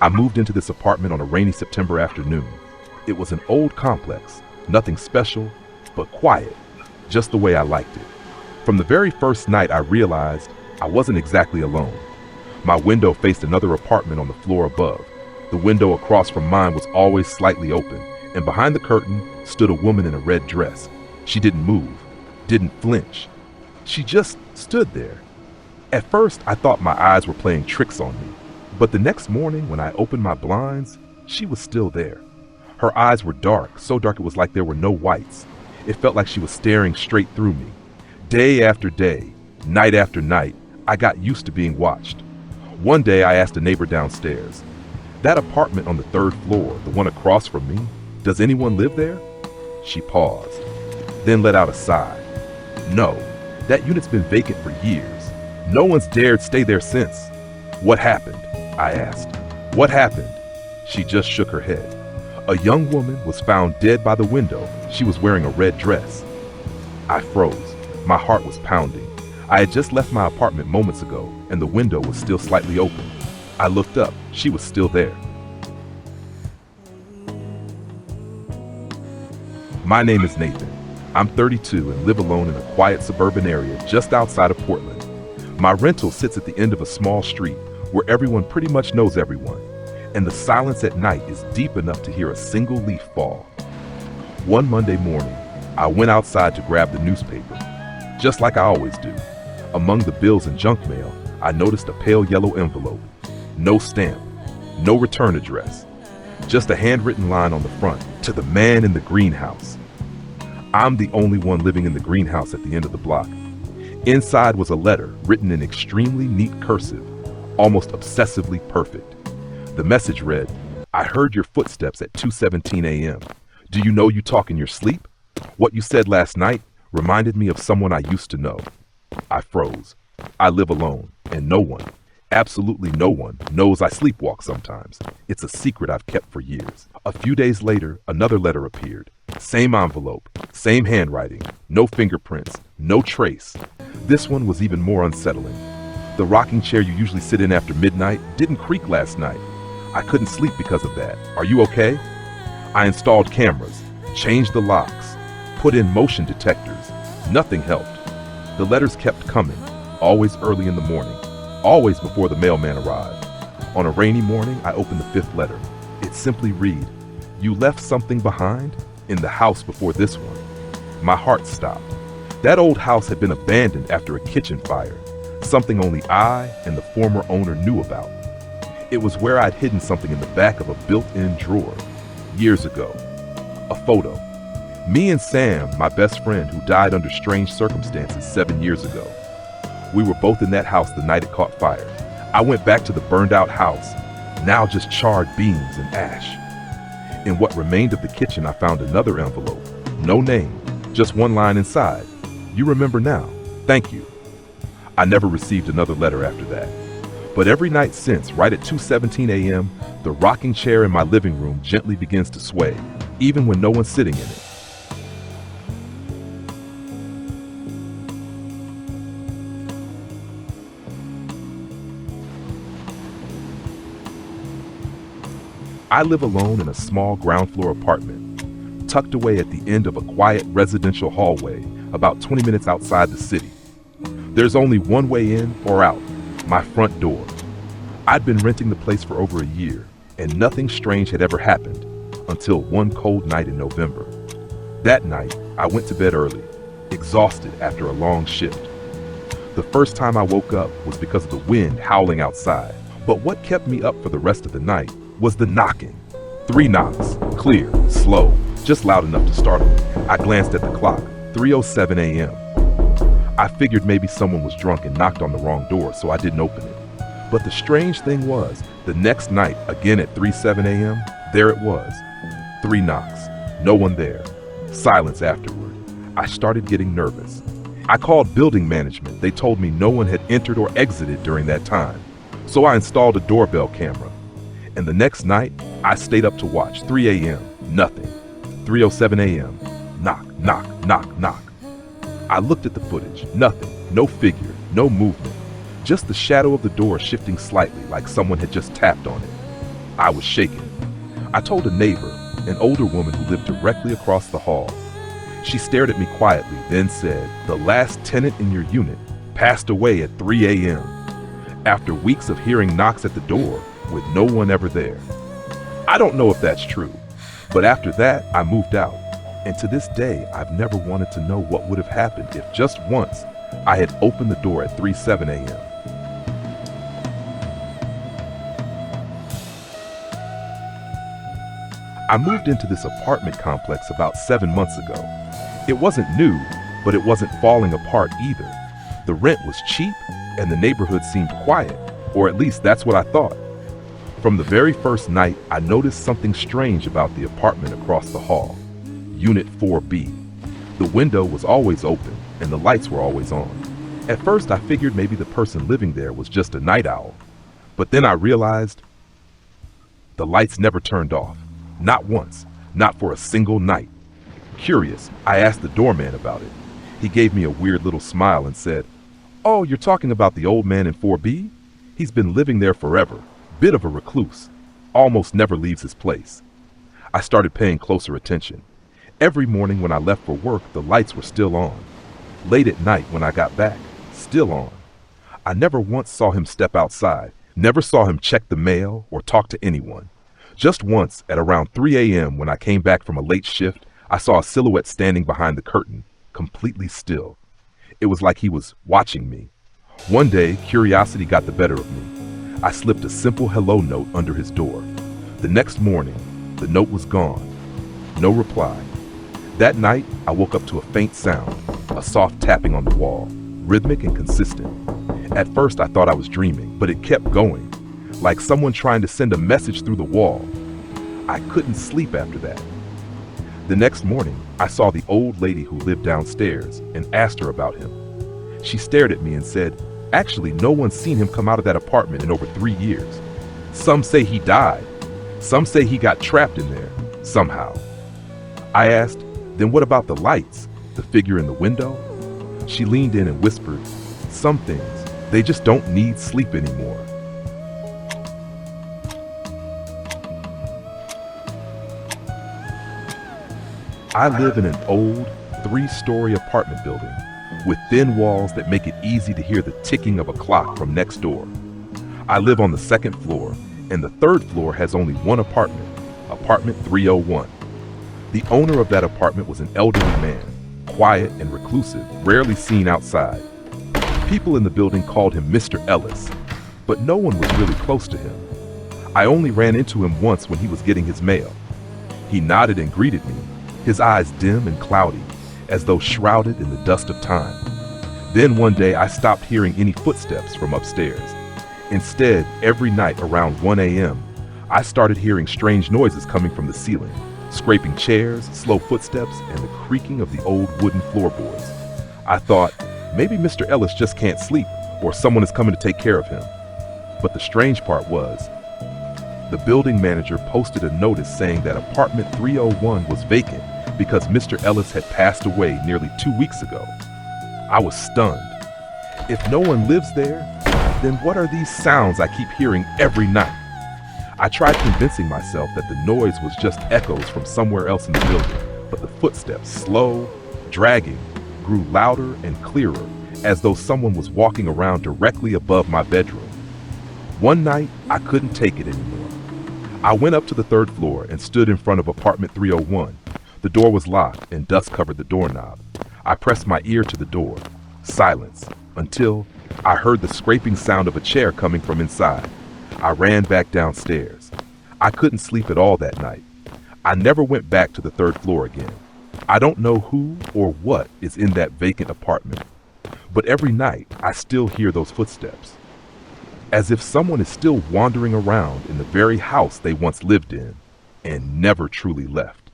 I moved into this apartment on a rainy September afternoon. It was an old complex, nothing special, but quiet, just the way I liked it. From the very first night, I realized I wasn't exactly alone. My window faced another apartment on the floor above. The window across from mine was always slightly open, and behind the curtain stood a woman in a red dress. She didn't move, didn't flinch. She just stood there. At first, I thought my eyes were playing tricks on me, but the next morning when I opened my blinds, she was still there. Her eyes were dark, so dark it was like there were no whites. It felt like she was staring straight through me. Day after day, night after night, I got used to being watched. One day I asked a neighbor downstairs, "That apartment on the third floor, the one across from me, does anyone live there?" She paused, then let out a sigh. "No, that unit's been vacant for years. No one's dared stay there since." "What happened?" I asked. "What happened?" She just shook her head. "A young woman was found dead by the window. She was wearing a red dress." I froze. My heart was pounding. I had just left my apartment moments ago, and the window was still slightly open. I looked up. She was still there. My name is Nathan. I'm 32 and live alone in a quiet suburban area just outside of Portland. My rental sits at the end of a small street where everyone pretty much knows everyone, and the silence at night is deep enough to hear a single leaf fall. One Monday morning, I went outside to grab the newspaper, just like I always do. Among the bills and junk mail, I noticed a pale yellow envelope. No stamp, no return address, just a handwritten line on the front, "To the man in the greenhouse." I'm the only one living in the greenhouse at the end of the block. Inside was a letter written in extremely neat cursive, almost obsessively perfect. The message read, "I heard your footsteps at 2:17 a.m. Do you know you talk in your sleep? What you said last night reminded me of someone I used to know." I froze. I live alone, and no one, absolutely no one, knows I sleepwalk sometimes. It's a secret I've kept for years. A few days later, another letter appeared. Same envelope, same handwriting, no fingerprints, no trace. This one was even more unsettling. The rocking chair you usually sit in after midnight didn't creak last night. I couldn't sleep because of that. "Are you okay?" I installed cameras, changed the locks, put in motion detectors. Nothing helped. The letters kept coming, always early in the morning, always before the mailman arrived. On a rainy morning, I opened the fifth letter. It simply read, "You left something behind in the house before this one." My heart stopped. That old house had been abandoned after a kitchen fire, something only I and the former owner knew about. It was where I'd hidden something in the back of a built-in drawer, years ago. A photo. Me and Sam, my best friend who died under strange circumstances 7 years ago. We were both in that house the night it caught fire. I went back to the burned-out house, now just charred beams and ash. In what remained of the kitchen, I found another envelope. No name, just one line inside. "You remember now. Thank you." I never received another letter after that. But every night since, right at 2:17 a.m., the rocking chair in my living room gently begins to sway, even when no one's sitting in it. I live alone in a small ground floor apartment, tucked away at the end of a quiet residential hallway about 20 minutes outside the city. There's only one way in or out, my front door. I'd been renting the place for over a year, and nothing strange had ever happened until one cold night in November. That night, I went to bed early, exhausted after a long shift. The first time I woke up was because of the wind howling outside, but what kept me up for the rest of the night was the knocking. 3 knocks, clear, slow, just loud enough to startle me. I glanced at the clock, 3:07 a.m. I figured maybe someone was drunk and knocked on the wrong door, so I didn't open it. But the strange thing was, the next night, again at 3:07 a.m., there it was. 3 knocks, no one there, silence afterward. I started getting nervous. I called building management. They told me no one had entered or exited during that time. So I installed a doorbell camera. And the next night, I stayed up to watch. 3 a.m., nothing. 3:07 a.m., knock, knock, knock, knock. I looked at the footage, nothing, no figure, no movement, just the shadow of the door shifting slightly like someone had just tapped on it. I was shaken. I told a neighbor, an older woman who lived directly across the hall. She stared at me quietly, then said, "The last tenant in your unit passed away at 3 a.m. after weeks of hearing knocks at the door with no one ever there." I don't know if that's true, but after that, I moved out. And to this day, I've never wanted to know what would have happened if just once I had opened the door at 3:07 a.m. I moved into this apartment complex about 7 months ago. It wasn't new, but it wasn't falling apart either. The rent was cheap and the neighborhood seemed quiet, or at least that's what I thought. From the very first night, I noticed something strange about the apartment across the hall. Unit 4B. The window was always open and the lights were always on. At first, I figured maybe the person living there was just a night owl. But then I realized the lights never turned off. Not once, not for a single night. Curious, I asked the doorman about it. He gave me a weird little smile and said, "Oh, you're talking about the old man in 4B? He's been living there forever. Bit of a recluse. Almost never leaves his place." I started paying closer attention. Every morning when I left for work, the lights were still on. Late at night when I got back, still on. I never once saw him step outside, never saw him check the mail or talk to anyone. Just once, at around 3 a.m. when I came back from a late shift, I saw a silhouette standing behind the curtain, completely still. It was like he was watching me. One day, curiosity got the better of me. I slipped a simple hello note under his door. The next morning, the note was gone. No reply. That night, I woke up to a faint sound, a soft tapping on the wall, rhythmic and consistent. At first, I thought I was dreaming, but it kept going, like someone trying to send a message through the wall. I couldn't sleep after that. The next morning, I saw the old lady who lived downstairs and asked her about him. She stared at me and said, "Actually, no one's seen him come out of that apartment in over 3 years. Some say he died. Some say he got trapped in there, somehow." I asked, "Then what about the lights? The figure in the window?" She leaned in and whispered, "Some things, they just don't need sleep anymore." I live in an old, 3-story apartment building with thin walls that make it easy to hear the ticking of a clock from next door. I live on the 2nd floor, and the 3rd floor has only one apartment, apartment 301. The owner of that apartment was an elderly man, quiet and reclusive, rarely seen outside. People in the building called him Mr. Ellis, but no one was really close to him. I only ran into him once when he was getting his mail. He nodded and greeted me, his eyes dim and cloudy, as though shrouded in the dust of time. Then one day I stopped hearing any footsteps from upstairs. Instead, every night around 1 a.m., I started hearing strange noises coming from the ceiling, scraping chairs, slow footsteps, and the creaking of the old wooden floorboards. I thought, maybe Mr. Ellis just can't sleep, or someone is coming to take care of him. But the strange part was, the building manager posted a notice saying that apartment 301 was vacant because Mr. Ellis had passed away nearly 2 weeks ago. I was stunned. If no one lives there, then what are these sounds I keep hearing every night? I tried convincing myself that the noise was just echoes from somewhere else in the building, but the footsteps, slow, dragging, grew louder and clearer, as though someone was walking around directly above my bedroom. One night, I couldn't take it anymore. I went up to the 3rd floor and stood in front of apartment 301. The door was locked and dust covered the doorknob. I pressed my ear to the door. Silence, until I heard the scraping sound of a chair coming from inside. I ran back downstairs. I couldn't sleep at all that night. I never went back to the 3rd floor again. I don't know who or what is in that vacant apartment, but every night I still hear those footsteps, as if someone is still wandering around in the very house they once lived in and never truly left.